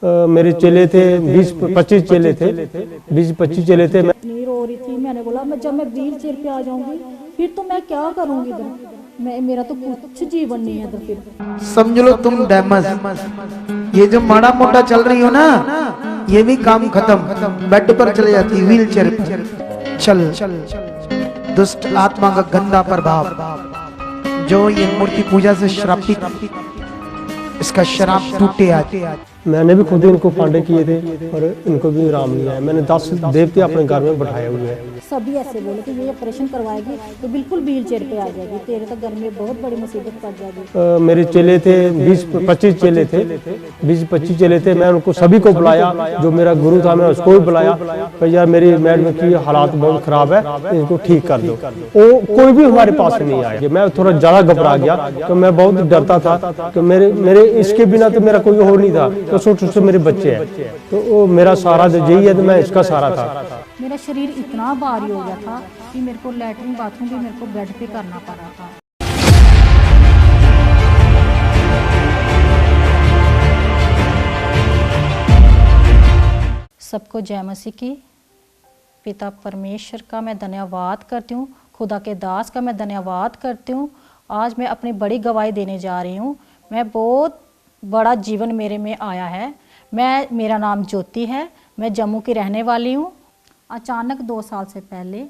मेरे चेले थे 20-25 चेले थे, 20-25 चेले थे। मैं नहीं रो रही थी। मैंने बोला मैं जब मैं व्हील चेयर पे आ जाऊंगी फिर तो मैं क्या करूंगी इधर, मैं मेरा तो कुछ जीवन नहीं है इधर। फिर समझ लो तुम डैमस, ये जो माड़ा मोटा चल रही हो ना, ये भी काम खत्म, बेड पर चले जाती व्हील चेयर पर। चल दुष्ट आत्मा का गंदा प्रभाव जो ये मूर्ति पूजा से श्रापित, इसका शराब टूटे आज। मैंने भी खुद ही इनको फांडे किए थे और इनको भी आराम नहीं आया। मैंने 10 देवते अपने घर में बैठाए हुए हैं। सभी ऐसे बोले कि ये ऑपरेशन करवाएगी तो बिल्कुल व्हील चेयर पे आ जाएगी, तेरे तो घर में बहुत बड़ी मुसीबत पड़ जाएगी। मेरे चेले थे 20-25 चेले थे, 20-25 चेले थे। मैं उनको सभी को बुलाया, जो मेरा गुरु था मैं उसको भी बुलाया कि यार मेरी मैडम की हालात बहुत खराब है, इनको ठीक कर दो। वो कोई भी हमारे पास नहीं आया। मैं थोड़ा ज्यादा घबरा गया तो मैं बहुत डरता था कि मेरे इसके बिना तो मेरा कोई और नहीं था, तो छोटे छोटे मेरे बच्चे हैं, तो वो मेरा सहारा यही है, तो मैं इसका सहारा था। मेरा शरीर इतना भारी हो गया था कि मेरे को लैट्रिन बाथरूम भी मेरे को बेड पे करना पड़ा था। सबको जय मसीह की। पिता परमेश्वर का मैं धन्यवाद करती हूँ, खुदा के दास का मैं धन्यवाद करती हूँ। आज मैं अपनी बड़ी गवाही देने जा रही हूँ। मैं बहुत बड़ा जीवन मेरे में आया है। मेरा नाम ज्योति है, मैं जम्मू की रहने वाली हूँ। अचानक 2 साल से पहले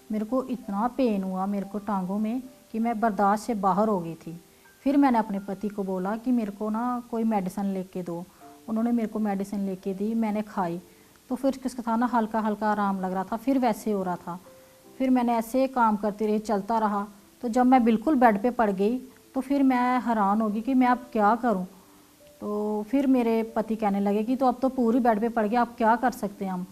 मेरे को इतना पेन हुआ मेरे को टांगों में कि मैं बर्दाश्त से बाहर हो गई थी। फिर मैंने अपने पति को बोला कि मेरे को ना कोई मेडिसिन लेके दो। उन्होंने मेरे को मेडिसिन लेके दी, मैंने खाई तो फिर किसका था ना हल्का हल्का आराम लग रहा था, फिर वैसे हो रहा था। फिर मैंने ऐसे काम करती रही, चलता रहा। तो जब मैं बिल्कुल बेड पे पड़ गई तो फिर मैं हैरान होगी कि मैं अब क्या करूं। तो फिर मेरे पति कहने लगे कि तो अब तो पूरी बेड पे पड़ गया, अब क्या कर सकते हैं हम।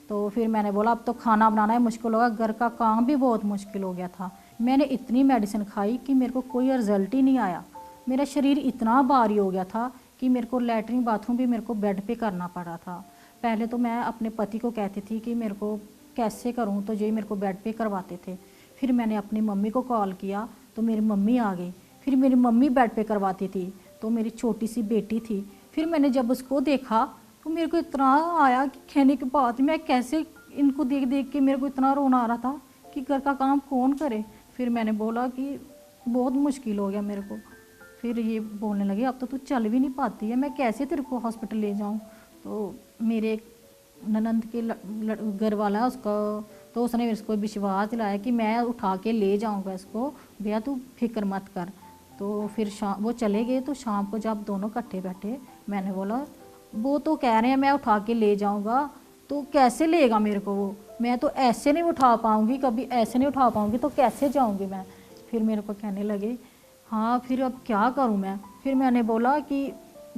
तो फिर मैंने बोला अब तो खाना बनाना है मुश्किल होगा, घर का काम भी बहुत मुश्किल हो गया था। मैंने इतनी मेडिसिन खाई कि मेरे को कोई रिजल्ट ही नहीं आया। मेरा शरीर इतना भारी हो गया था कि मेरे को लैट्रिन बाथरूम भी मेरे को बेड पे करना पड़ा था। पहले तो मैं अपने पति को कहती थी कि मेरे को कैसे करूं, तो ये मेरे को बेड पे करवाते थे। फिर मैंने अपनी मम्मी को कॉल किया तो मेरी मम्मी आ गई। फिर मेरी मम्मी बेड पे करवाती थी, तो मेरी छोटी सी बेटी थी। फिर मैंने जब उसको देखा तो मेरे को इतना आया कि कहने के बाद मैं कैसे इनको देख देख के मेरे को इतना रोना आ रहा था कि घर का काम कौन करे। फिर मैंने बोला कि बहुत मुश्किल हो गया मेरे को। फिर ये बोलने लगे अब तो तू चल भी नहीं पाती है, मैं कैसे तेरे को हॉस्पिटल ले जाऊं। तो मेरे ननंद के घर वाला उसका, तो उसने मेरे को विश्वास दिलाया कि मैं उठा के ले जाऊंगा इसको, भैया तू फिक्र मत कर। तो फिर शाम वो चले गए। तो शाम को जब दोनों इकट्ठे बैठे, मैंने बोला वो तो कह रहे हैं मैं उठा के ले जाऊंगा, तो कैसे लेगा मेरे को वो, मैं तो ऐसे नहीं उठा पाऊंगी, कभी ऐसे नहीं उठा पाऊंगी, तो कैसे जाऊंगी मैं। फिर मेरे को कहने लगे हाँ फिर अब क्या करूं मैं। फिर मैंने बोला कि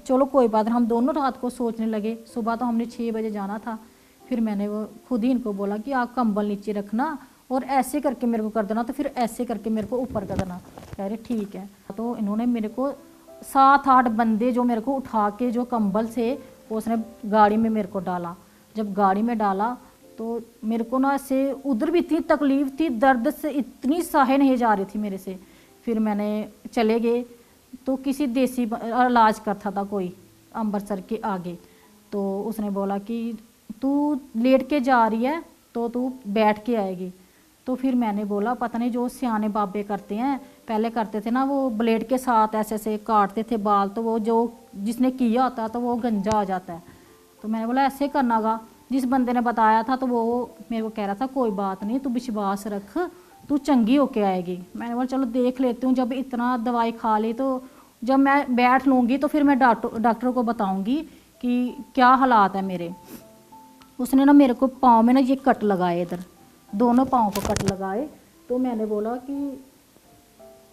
चलो कोई बात नहीं। हम दोनों रात को सोचने लगे। सुबह तो हमने 6 बजे जाना था। फिर मैंने वो खुद ही इनको बोला कि आप कंबल नीचे रखना और ऐसे करके मेरे को कर देना, तो फिर ऐसे करके मेरे को ऊपर कर देना। कह रहे ठीक है। तो इन्होंने मेरे को 7-8 बंदे जो मेरे को उठा के जो कंबल से वो उसने गाड़ी में मेरे को डाला। जब गाड़ी में डाला तो मेरे को ना ऐसे उधर भी इतनी तकलीफ थी, दर्द से इतनी साहे नहीं जा रही थी मेरे से। फिर मैंने चले गए तो किसी देसी इलाज करता था कोई अमृतसर के आगे। तो उसने बोला कि तू लेट के जा रही है तो तू बैठ के आएगी। तो फिर मैंने बोला पता नहीं जो सियाने बाबे करते हैं, पहले करते थे ना वो ब्लेड के साथ ऐसे ऐसे काटते थे बाल, तो वो जो जिसने किया होता तो वो गंजा आ जाता है। तो मैंने बोला ऐसे करना गा। जिस बंदे ने बताया था तो वो मेरे को कह रहा था कोई बात नहीं, तू विश्वास रख, तू चंगी होके आएगी। मैंने बोला चलो देख लेती हूँ। जब इतना दवाई खा ली तो जब मैं बैठ लूँगी तो फिर मैं डॉक्टर को बताऊँगी कि क्या हालात है मेरे। उसने ना मेरे को पाँव में ना ये कट लगाए, इधर दोनों पाँव को कट लगाए। तो मैंने बोला कि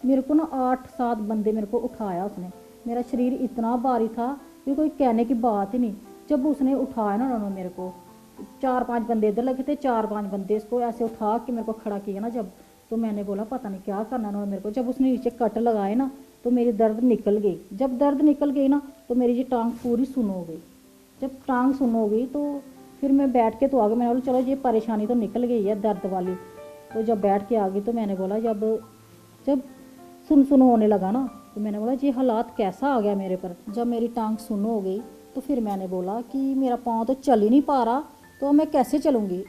मेरे को ना 8-7 बंदे मेरे को उठाया उसने। मेरा शरीर इतना भारी था कि कोई कहने की बात ही नहीं। जब उसने उठाया ना उन्होंने मेरे को, 4-5 बंदे इधर लगे थे, 4-5 बंदे इसको ऐसे उठा के मेरे को खड़ा किया ना जब, तो मैंने बोला पता नहीं क्या करना उन्होंने मेरे को। जब उसने नीचे कट लगाए ना तो मेरी दर्द निकल गई। जब दर्द निकल गई ना तो मेरी ये टांग पूरी सुन हो गई। जब टांग सुन हो गई तो फिर मैं बैठ के तो आ गई। मैंने बोला चलो ये परेशानी तो निकल गई है दर्द वाली। तो जब बैठ के आ गई तो मैंने बोला जब सुन होने लगा ना तो मैंने बोला ये हालात कैसा आ गया मेरे पर। जब मेरी टांग सुन हो गई तो फिर मैंने बोला कि मेरा पाँव तो चल ही नहीं पा रहा, तो मैं कैसे चलूँगी।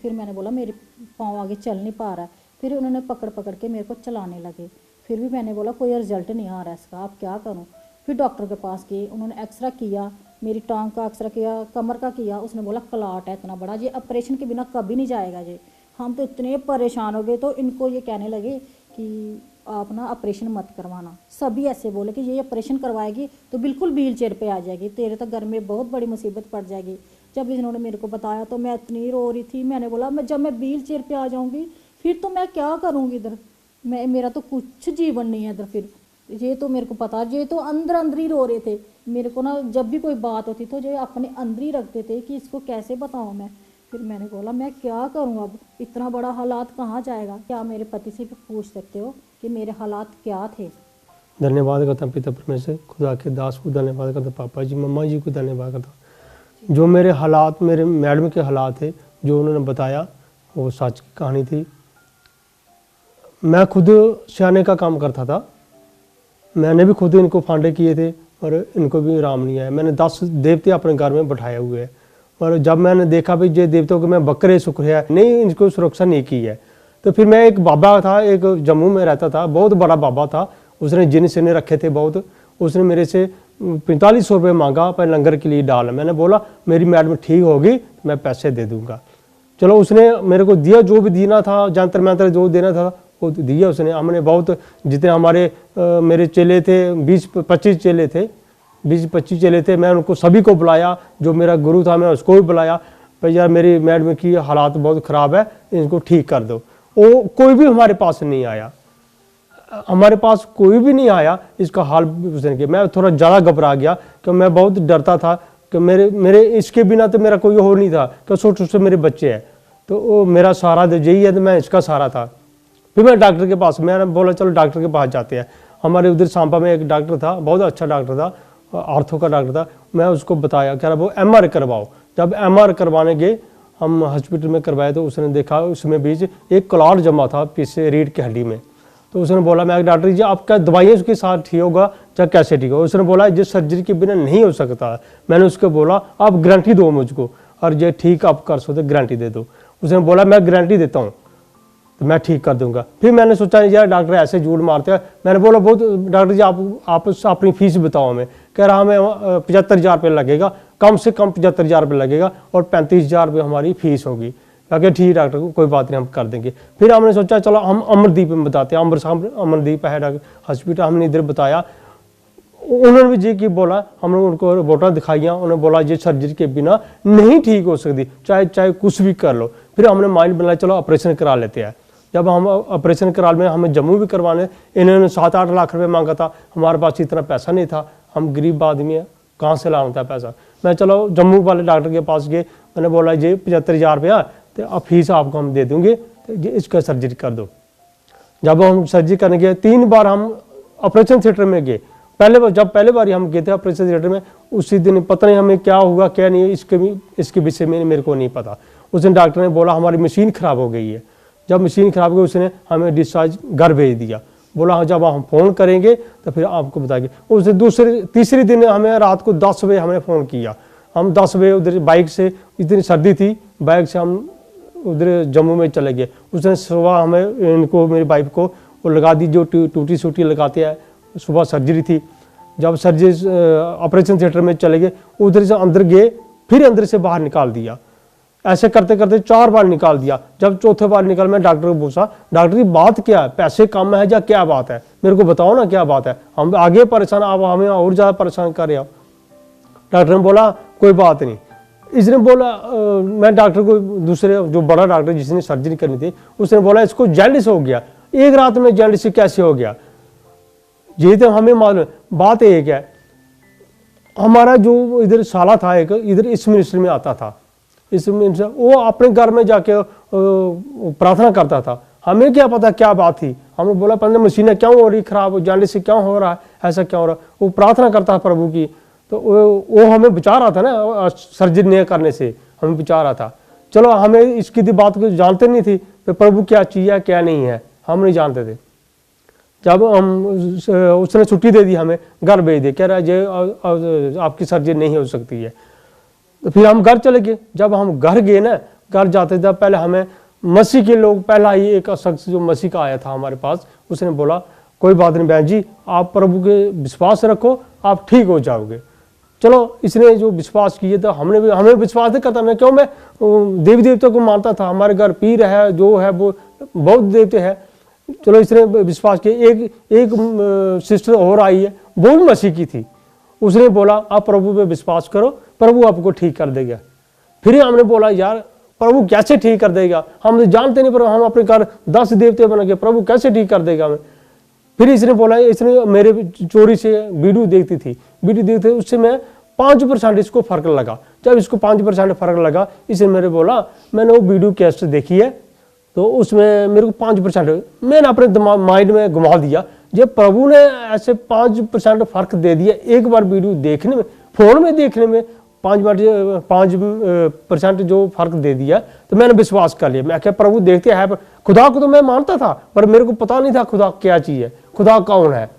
फिर मैंने बोला मेरे पाँव आगे चल नहीं पा रहा है। फिर उन्होंने पकड़ पकड़ के मेरे को चलाने लगे। फिर भी मैंने बोला कोई रिजल्ट नहीं आ रहा है इसका, अब क्या करूँ। फिर डॉक्टर के पास गए, उन्होंने एक्सरा किया, मेरी टांग का एक्सरा किया, कमर का किया। उसने बोला क्लॉट है इतना बड़ा, ये ऑपरेशन के बिना कभी नहीं जाएगा ये। हम तो इतने परेशान हो गए, तो इनको ये कहने लगे कि आप ना ऑपरेशन मत करवाना। सभी ऐसे बोले कि ये ऑपरेशन करवाएगी तो बिल्कुल व्हील चेयर पे आ जाएगी, तेरे तो घर में बहुत बड़ी मुसीबत पड़ जाएगी। जब इन्होंने मेरे को बताया तो मैं इतनी रो रही थी। मैंने बोला जब मैं व्हील चेयर पे आ जाऊँगी फिर तो मैं क्या करूँगी इधर, मेरा तो कुछ जीवन नहीं है इधर। फिर ये तो मेरे को पता, ये तो अंदर अंदर ही रो रहे थे। मेरे को ना जब भी कोई बात होती तो ये अपने अंदर ही रखते थे कि इसको कैसे बताऊँ मैं। फिर मैंने बोला मैं क्या करूँ, अब इतना बड़ा हालात कहाँ जाएगा। क्या मेरे पति से भी पूछ सकते हो कि मेरे हालात क्या थे। धन्यवाद करता हूँ पिता परमेश्वर, खुदा के दास को धन्यवाद करता हूँ, पापा जी मम्मा जी को धन्यवाद करता हूँ। जो मेरे हालात, मेरे मैडम के हालात थे जो उन्होंने बताया वो सच की कहानी थी। मैं खुद सियाने का काम करता था, मैंने भी खुद इनको फांडे किए थे और इनको भी आराम नहीं आया। मैंने 10 देवते अपने घर में बैठाए हुए हैं, और जब मैंने देखा भी ये देवताओं को मैं बकरे सुखरे नहीं, इनको सुरक्षा नहीं की है। तो फिर मैं एक बाबा था, एक जम्मू में रहता था, बहुत बड़ा बाबा था, उसने जिन सिने रखे थे बहुत। उसने मेरे से 4500 रुपये मांगा पर लंगर के लिए डाल। मैंने बोला मेरी मैडम ठीक होगी मैं पैसे दे दूंगा। चलो उसने मेरे को दिया, जो भी देना था, जंतर मंत्र जो देना था वो दिया उसने। हमने बहुत, जितने हमारे मेरे चेले थे 20-25 चेले थे, 20-25 चेले थे, मैं उनको सभी को बुलाया। जो मेरा गुरु था मैं उसको भी बुलाया, भाई यार मेरी मैडम की हालात बहुत ख़राब है, इनको ठीक कर दो। वो कोई भी हमारे पास नहीं आया, हमारे पास कोई भी नहीं आया इसका हाल पूछने के। मैं थोड़ा ज़्यादा घबरा गया कि मैं बहुत डरता था कि मेरे इसके बिना तो मेरा कोई और नहीं था, कि छोटे छोटे मेरे बच्चे हैं तो वो मेरा सहारा यही है, तो मैं इसका सहारा था। फिर मैं डॉक्टर के पास, मैंने बोला चलो डॉक्टर के पास जाते हैं। हमारे उधर सांपा में एक डॉक्टर था, बहुत अच्छा डॉक्टर था, आर्थो का डॉक्टर था। मैं उसको बताया कह रहा वो MR करवाओ। जब MR करवाने गए हम हॉस्पिटल में करवाए तो उसने देखा उसमें बीच एक क्लॉट जमा था पीछे रीढ़ की हड्डी में। तो उसने बोला मैं डॉक्टर जी आपका दवाइयाँ उसके साथ ठीक होगा या कैसे ठीक होगा। उसने बोला ये सर्जरी के बिना नहीं हो सकता। मैंने उसको बोला आप गारंटी दो मुझको, और ये ठीक आप कर सकते गारंटी दे दो। उसने बोला मैं गारंटी देता हूँ तो मैं ठीक कर दूंगा। फिर मैंने सोचा यार डॉक्टर ऐसे झूठ मारते हैं। मैंने बोला बहुत डॉक्टर जी आप अपनी फीस बताओ हमें। कह रहा हमें 75,000 रुपये लगेगा, कम से कम 75,000 रुपये लगेगा और 35,000 रुपये हमारी फीस होगी। कहा ठीक डॉक्टर को कोई बात नहीं हम कर देंगे। फिर हमने सोचा चलो हम अमरदीप में बताते हैं, अमरदीप है हॉस्पिटल, हमने इधर बताया। उन्होंने भी जी की बोला, हमने उनको रिपोर्टां दिखाइयाँ, उन्होंने बोला ये सर्जरी के बिना नहीं ठीक हो सकती, चाहे कुछ भी कर लो। फिर हमने माइंड बनाया चलो ऑपरेशन करा लेते हैं। जब हम ऑपरेशन करा में हमें जम्मू भी करवाने, इन्होंने 7-8 लाख रुपए मांगा था। हमारे पास इतना पैसा नहीं था, हम गरीब आदमी है, कहाँ से लाना था पैसा। मैं चलो जम्मू वाले डॉक्टर के पास गए, मैंने बोला ये 75,000 रुपया तो अब फीस आपको हम दे दूँगे, तो इसका सर्जरी कर दो। जब हम सर्जरी करने गए 3 बार हम ऑपरेशन थिएटर में गए। पहले बार हम गए थे ऑपरेशन थिएटर में, उसी दिन पता नहीं हमें क्या हुआ क्या नहीं, इसके विषय में मेरे को नहीं पता। उस दिन डॉक्टर ने बोला हमारी मशीन ख़राब हो गई है। जब मशीन ख़राब हो गई उसने हमें डिस्चार्ज घर भेज दिया। बोला जब हम फ़ोन करेंगे तो फिर आपको बताएंगे। उस तीसरे दिन हमें रात को 10 बजे हमें फ़ोन किया। हम 10 बजे उधर बाइक से, इतनी सर्दी थी, बाइक से हम उधर जम्मू में चले गए। उसने सुबह हमें इनको मेरी वाइफ को वो लगा दी जो टूटी सूटी लगाते हैं। सुबह सर्जरी थी। जब सर्जरी ऑपरेशन थिएटर में चले गए, उधर से अंदर गए, फिर अंदर से बाहर निकाल दिया। ऐसे करते करते 4 बार निकाल दिया। जब चौथे बार निकाल, मैं डॉक्टर को पूछा डॉक्टर की बात क्या है, पैसे कम है या क्या बात है, मेरे को बताओ ना क्या बात है, हम आगे परेशान, आप हमें और ज़्यादा परेशान कर रहे हो। डॉक्टर ने बोला कोई बात नहीं। इसने बोला मैं डॉक्टर को, दूसरे जो बड़ा डॉक्टर जिसने सर्जरी करनी थी, उसने बोला इसको जॉन्डिस हो गया। एक रात में जॉन्डिस कैसे हो गया, ये तो हमें मालूम। बात एक है, हमारा जो इधर साला था एक, इधर इस मिनिस्ट्री में आता था, इस मिनिस्टर वो अपने घर में जाके प्रार्थना करता था। हमें क्या पता क्या बात थी। हमने बोला पहले मशीनें क्यों हो रही खराब, जॉन्डिस से क्यों हो रहा है, ऐसा क्यों हो रहा है। वो प्रार्थना करता है प्रभु की, तो वो हमें बचा रहा था ना, सर्जरी नहीं करने से हमें बचा रहा था। चलो हमें इसकी बात को जानते नहीं थी, तो प्रभु क्या चीज़ है क्या नहीं है हम नहीं जानते थे। जब हम उसने छुट्टी दे दी, हमें घर भेज दे, कह रहा है ये आपकी सर्जरी नहीं हो सकती है। तो फिर हम घर चले गए। जब हम घर गए ना, घर जाते थे पहले हमें मसीह के लोग, पहला ही एक शख्स जो मसीह का आया था हमारे पास, उसने बोला कोई बात नहीं बहन जी, आप प्रभु के विश्वास रखो, आप ठीक हो जाओगे। चलो, इसने जो विश्वास किए तो हमें विश्वास नहीं करता। मैं क्यों, मैं देवी देवता को मानता था, हमारे घर पीर है जो है वो बौद्ध देवते हैं। चलो, इसने विश्वास किया। एक सिस्टर और आई है, वो भी मसीह की थी। उसने बोला आप प्रभु पे विश्वास करो, प्रभु आपको ठीक कर देगा। फिर हमने बोला यार प्रभु कैसे ठीक कर देगा, हम जानते नहीं, पर हम अपने घर 10 देवते बना के प्रभु कैसे ठीक कर देगा हमें। फिर इसने बोला, इसने मेरे चोरी से वीडियो देखती थी, वीडियो देखते उससे मैं 5% इसको फर्क लगा। जब इसको 5% फर्क लगा, इसने मेरे बोला मैंने वो वीडियो कैसेट देखी है तो उसमें मेरे को 5%, मैंने अपने दिमाग माइंड में घुमा दिया, जब प्रभु ने ऐसे 5% फर्क दे दिया एक बार वीडियो देखने में, फोन में देखने में 5% जो फर्क दे दिया, तो मैंने विश्वास कर लिया। मैं क्या प्रभु देखते हैं, खुदा को तो मैं मानता था पर मेरे को पता नहीं था खुदा क्या चीज है, खुदा कौन है।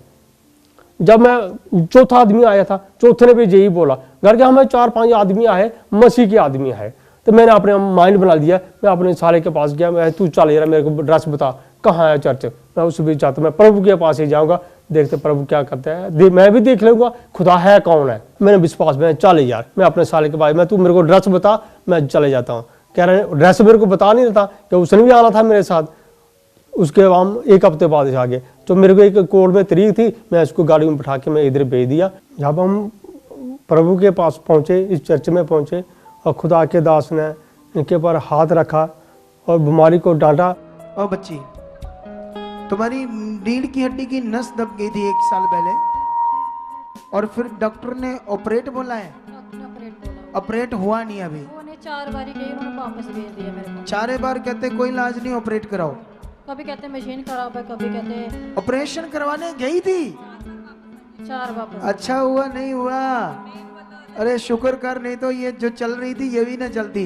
जब मैं चौथा आदमी आया था, चौथे ने भी यही बोला, घर के हमें 4-5 आदमी आए, मसीह के आदमी आए। तो मैंने अपने माइंड बना दिया, मैं अपने साले के पास गया, मैं तू चल यार मेरे को एड्रेस बता कहाँ है चर्च, मैं उस भी चाहता, मैं प्रभु के पास ही जाऊँगा, देखते प्रभु क्या करता है, मैं भी देख लूँगा खुदा है कौन है। मैंने विश्वास में चले यार, मैं अपने साले के पास, मैं तू मेरे को एड्रेस बता, मैं चले जाता हूँ। कह रहे एड्रेस मेरे को बता नहीं था कि उसने भी आना था मेरे साथ। उसके हम 1 हफ्ते बाद आ गए। तो मेरे को एक कोर्ट में तारीख थी, मैं उसको गाड़ी में बैठा के मैं इधर भेज दिया। जब हम प्रभु के पास पहुँचे, इस चर्च में पहुँचे, और खुदा के दास ने इनके पर हाथ रखा और बीमारी को डांटा। ओ बच्ची, तुम्हारी रीढ़ की हड्डी की नस दब गई थी 1 साल पहले, और फिर डॉक्टर ने ऑपरेट बोला है, ऑपरेट हुआ नहीं अभी। 4 बार गई, उन्होंने वापस भेज दिया मेरे को। 4 बार कहते कोई इलाज नहीं, ऑपरेट कराओ। कभी कहते मशीन खराब है, कभी कहते ऑपरेशन करवाने गई थी, 4 वापस। अच्छा हुआ नहीं हुआ, अरे शुक्र कर, नहीं तो ये जो चल रही थी ये भी ना चलती।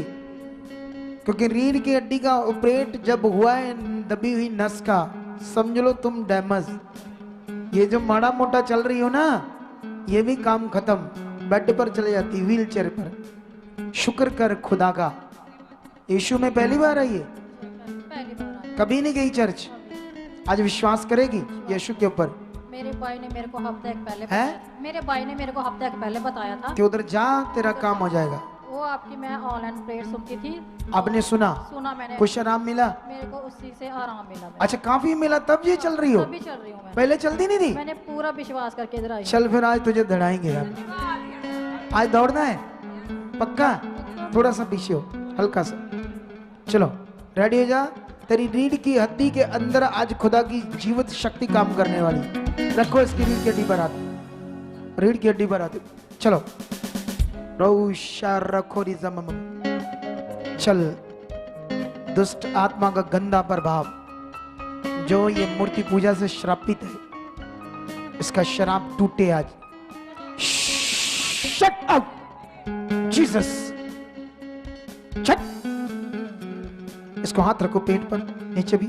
क्योंकि रीढ़ की हड्डी का ऑपरेट जब हुआ है, दबी हुई नस का, समझ लो तुम डैमेज। ये जो माड़ा मोटा चल रही हो ना, ये भी काम खत्म, बेड पर चले जाती, व्हील चेयर पर। शुक्र कर खुदा का। यीशु में पहली बार आई है, पहली बार आई। कभी नहीं गई चर्च, आज विश्वास करेगी यीशु के ऊपर। मेरे भाई ने मेरे को हफ्ते पहले है, मेरे भाई ने मेरे को हफ्ते पहले बताया था कि उधर जा तेरा काम हो जाएगा। वो आपकी मैं ऑनलाइन प्रेयर सुनती थी, आपने सुना मैंने, कुछ आराम मिला? मेरे को उसी से आराम मिला। अच्छा, काफी मिला, तब ये चल रही हो? तभी चल रही हूँ मैं, पहले चलती नहीं थी? मैंने पूरा विश्वास करके इधर आई। चल फिर आज तुझे दौड़ाएंगे यार, आज दौड़ना है पक्का, थोड़ा सा पीछे हो, हल्का सा। चलो रेडी हो जा, तेरी रीढ़ की हड्डी के अंदर आज खुदा की जीवित शक्ति काम करने वाली। रखो इसकी रीढ़ की हड्डी पर हाथ, रीढ़ की हड्डी पर हाथ। चलो रखो, चल दुष्ट आत्मा का गंदा प्रभाव जो ये मूर्ति पूजा से श्रापित है, इसका शराब टूटे आज। Shut up Jesus, shut. इसको हाथ रखो पेट पर, नीचे भी।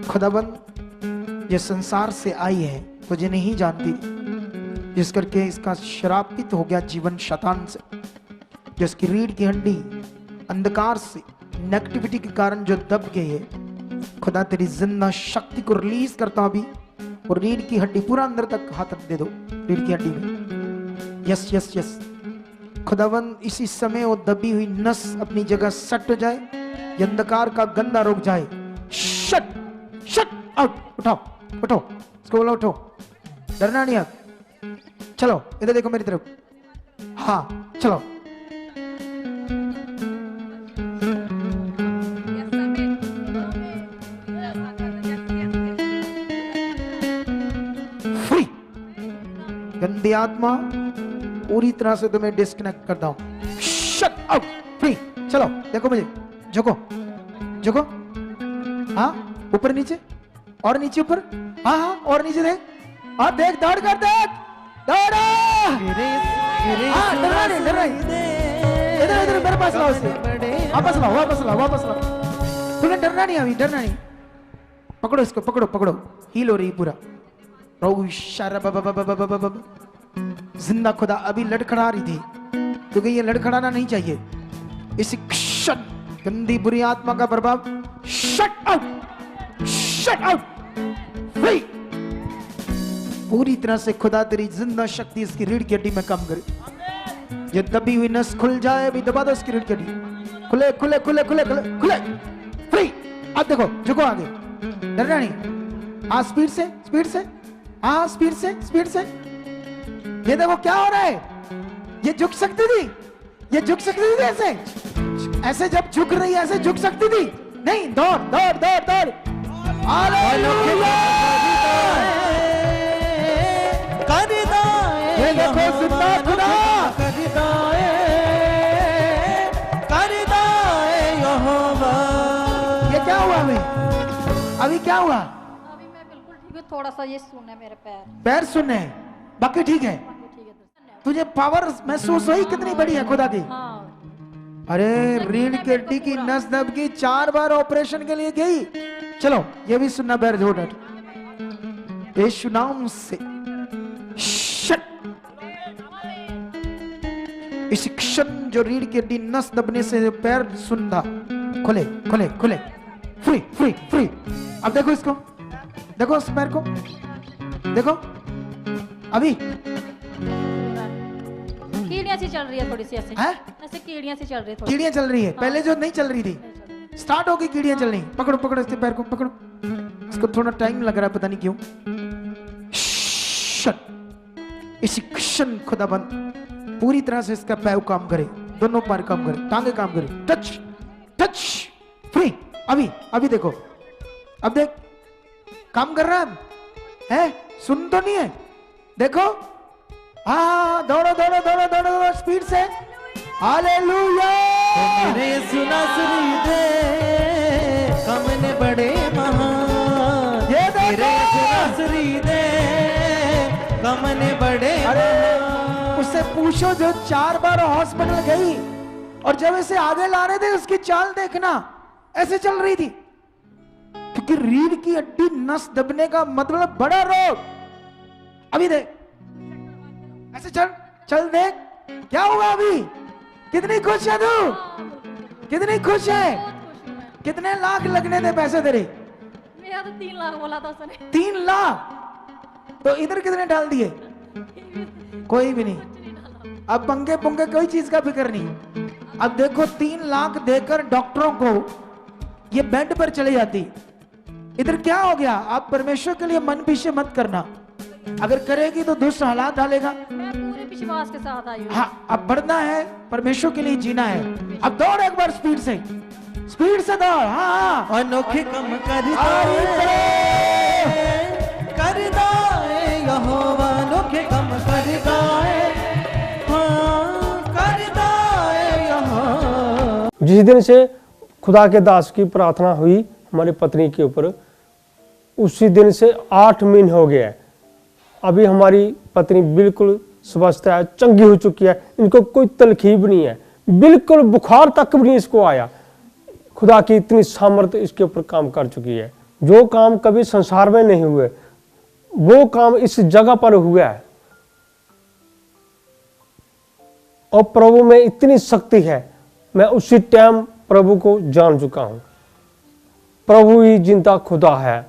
खुदाबंद ये संसार से आई है, तुझे नहीं जानती, जिस करके इसका श्रापित हो गया जीवन शैतान से, जिसकी रीढ़ की हड्डी अंधकार से नेगेटिविटी के कारण जो दब गई है, खुदा तेरी जिंदा शक्ति को रिलीज करता अभी, और रीढ़ की हड्डी पूरा अंदर तक हाथ दे दो रीढ़ की हड्डी में। यस यस यस खुदावन, इसी समय वो दबी हुई नस अपनी जगह सेट हो जाए, ये अंधकार का गंदा रुक जाए। शट शट आउट, उठाओ उठो, इसको बोलो उठो, डरना नहीं आप। चलो इधर देखो मेरी तरफ, हाँ चलो। फ्री, गंदी आत्मा पूरी तरह से तुम्हें डिस्कनेक्ट करता हूं। Shut up, free. चलो देखो मुझे, झुको झुको, हाँ ऊपर नीचे, और नीचे ऊपर, हाँ हाँ और नीचे देख, हाँ देख, दौड़ कर देख, दौड़। हाँ डरना नहीं, डरना नहीं, इधर इधर मेरे पास लाओ, वापस लाओ वापस लाओ वापस लाओ, तुम्हें डरना नहीं, अभी डरना नहीं। पकड़ो इसको, पकड़ो पकड़ो, हील हो रही पूरा। प्रभु जिंदा खुदा अभी लड़खड़ा रही थी, क्योंकि ये लड़खड़ाना नहीं चाहिए। इस क्षण गंदी बुरी आत्मा का प्रभाव shut out, shut out, free. पूरी तरह से खुदा तेरी जिंदा शक्ति इसकी रीढ़ की हड्डी में काम करे। ये दबी हुई नस खुल जाए, अभी दबा दो इसकी रीढ़ की हड्डी। खुले खुले खुले खुले खुले खुले, फ्री। अब देखो, झुको आगे, डरना नहीं। हाँ स्पीड से, स्पीड से, हाँ स्पीड से, स्पीड से। ये देखो क्या हो रहा है, ये झुक सकती थी, ये झुक सकती थी ऐसे, ऐसे जब झुक रही है ऐसे झुक सकती थी नहीं। दौड़ दौड़ दौड़ दौड़, हालेलुया। ये देखो जिंदा खुदा, ये क्या हुआ अभी, अभी क्या हुआ? अभी मैं बिल्कुल ठीक हूँ, थोड़ा सा ये सुन है मेरे पैर, पैर सुनने, बाकी ठीक है। ठीक है। तुझे पावर महसूस हुई कितनी बड़ी है खुदा की? हाँ अरे रीढ़ की हड्डी की नस दब की, 4 बार ऑपरेशन के लिए गई। चलो ये भी सुनना, पैर जोड़ यीशु नाम से शट। इस क्षण जो रीढ़ की हड्डी नस दबने से पैर सुंदा, खुले खुले खुले, फ्री फ्री फ्री। अब देखो इसको, देखो उस पैर को देखो, अभी कीड़ियाँ सी चल रही है थोड़ी सी, ऐसे हैं? ऐसे कीड़ियाँ सी चल रही है थोड़ी। कीड़ियां चल रही है, पहले जो नहीं चल रही थी, स्टार्ट हो गई कीड़ियां चलनी। पकड़ो पकड़ो इसके पैर को, पकड़ो इसको, थोड़ा टाइम लग रहा है पता नहीं क्यों। शट। इसी क्षण खुदाबंद पूरी तरह से इसका पैर काम करे, दोनों पैर काम करे, टांगे काम करे, टच टच, फ्री। अभी अभी देखो, अब देख काम कर रहा है, सुन तो नहीं है? देखो, हाँ दौड़ो दौड़ो दौड़ो दौड़ो दौड़ो स्पीड से, हालेलुया। मेरे सुना सुनी दे कमने बड़े महान, ये मेरे सुना सुनी दे कमने बड़े। अरे उससे पूछो जो 4 बार हॉस्पिटल गई और जब इसे आगे ला रहे थे उसकी चाल देखना, ऐसे चल रही थी, क्योंकि रीढ़ की हड्डी नस दबने का मतलब बड़ा रोग। अभी देख, ऐसे चल चल, देख क्या हुआ अभी। कितनी खुश है तू, कितनी खुश है? कितने लाख लगने थे पैसे तेरे? मेरा तो 3 लाख बोला था उसने। 3 लाख? तो इधर कितने डाल दिए? कोई भी नहीं। अब पंगे पुंगे कोई चीज का फिक्र नहीं। अब देखो 3 लाख देकर डॉक्टरों को ये बेड पर चली जाती। इधर क्या हो गया? आप परमेश्वर के लिए मन पीछे मत करना, अगर करेगी तो दुष्ट हालात डालेगा। मैं पूरे विश्वास के साथ आई हूँ। हाँ, अब बढ़ना है, परमेश्वर के लिए जीना है। अब दौड़ एक बार स्पीड से, स्पीड से दौड़। हाँ अनोखे कम करदा है यहोवा, अनोखे कम करदा है, हाँ करदा है यहोवा। जिस दिन से खुदा के दास की प्रार्थना हुई हमारी पत्नी के ऊपर, उसी दिन से 8 महीने हो गया है। अभी हमारी पत्नी बिल्कुल स्वस्थ है, चंगी हो चुकी है, इनको कोई तलखीब नहीं है, बिल्कुल बुखार तक भी नहीं इसको आया। खुदा की इतनी सामर्थ्य इसके ऊपर काम कर चुकी है। जो काम कभी संसार में नहीं हुए वो काम इस जगह पर हुआ है। और प्रभु में इतनी शक्ति है, मैं उसी टाइम प्रभु को जान चुका हूं। प्रभु ही जिंदा खुदा है।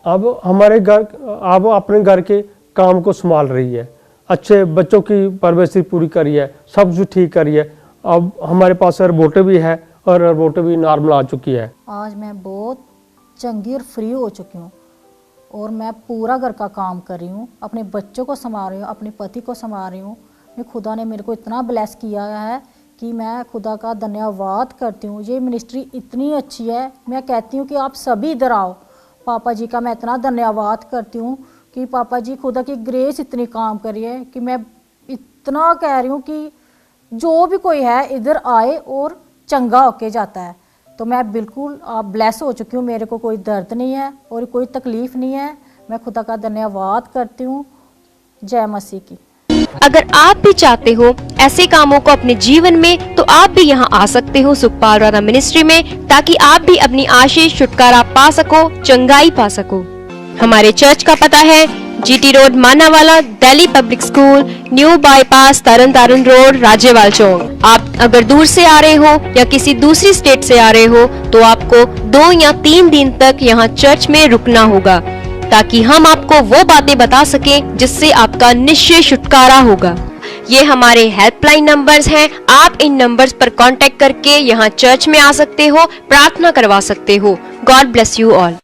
अब हमारे घर, अब अपने घर के काम को संभाल रही है, अच्छे बच्चों की परवरिश पूरी करी है, सब कुछ ठीक करी है। अब हमारे पास रिपोर्ट भी है और रिपोर्ट भी नॉर्मल आ चुकी है। आज मैं बहुत चंगी और फ्री हो चुकी हूँ और मैं पूरा घर का काम कर रही हूँ, अपने बच्चों को संभाल रही हूँ, अपने पति को संभाल रही हूँ। खुदा ने मेरे को इतना ब्लेस किया है कि मैं खुदा का धन्यवाद करती हूँ। ये मिनिस्ट्री इतनी अच्छी है, मैं कहती हूँ कि आप सभी इधर आओ। पापा जी का मैं इतना धन्यवाद करती हूँ कि पापा जी खुदा की ग्रेस इतनी काम करी है कि मैं इतना कह रही हूँ कि जो भी कोई है इधर आए और चंगा होके जाता है। तो मैं बिल्कुल ब्लेस हो चुकी हूँ, मेरे को कोई दर्द नहीं है और कोई तकलीफ नहीं है। मैं खुदा का धन्यवाद करती हूँ। जय मसीह की। अगर आप भी चाहते हो ऐसे कामों को अपने जीवन में, तो आप भी यहाँ आ सकते हो सुखपाल राणा मिनिस्ट्री में, ताकि आप भी अपनी आशीष छुटकारा पा सको, चंगाई पा सको। हमारे चर्च का पता है GT road Manawala, Delhi public school, new bypass, Tarn Taran road, Rajyawal Chowk. आप अगर दूर से आ रहे हो या किसी दूसरी स्टेट से आ रहे हो तो आपको 2 या 3 दिन तक यहाँ चर्च में रुकना होगा, ताकि हम आपको वो बातें बता सकें जिससे आपका निश्चय छुटकारा होगा। ये हमारे हेल्पलाइन नंबर्स हैं। आप इन नंबर्स पर कांटेक्ट करके यहाँ चर्च में आ सकते हो, प्रार्थना करवा सकते हो। God bless you all.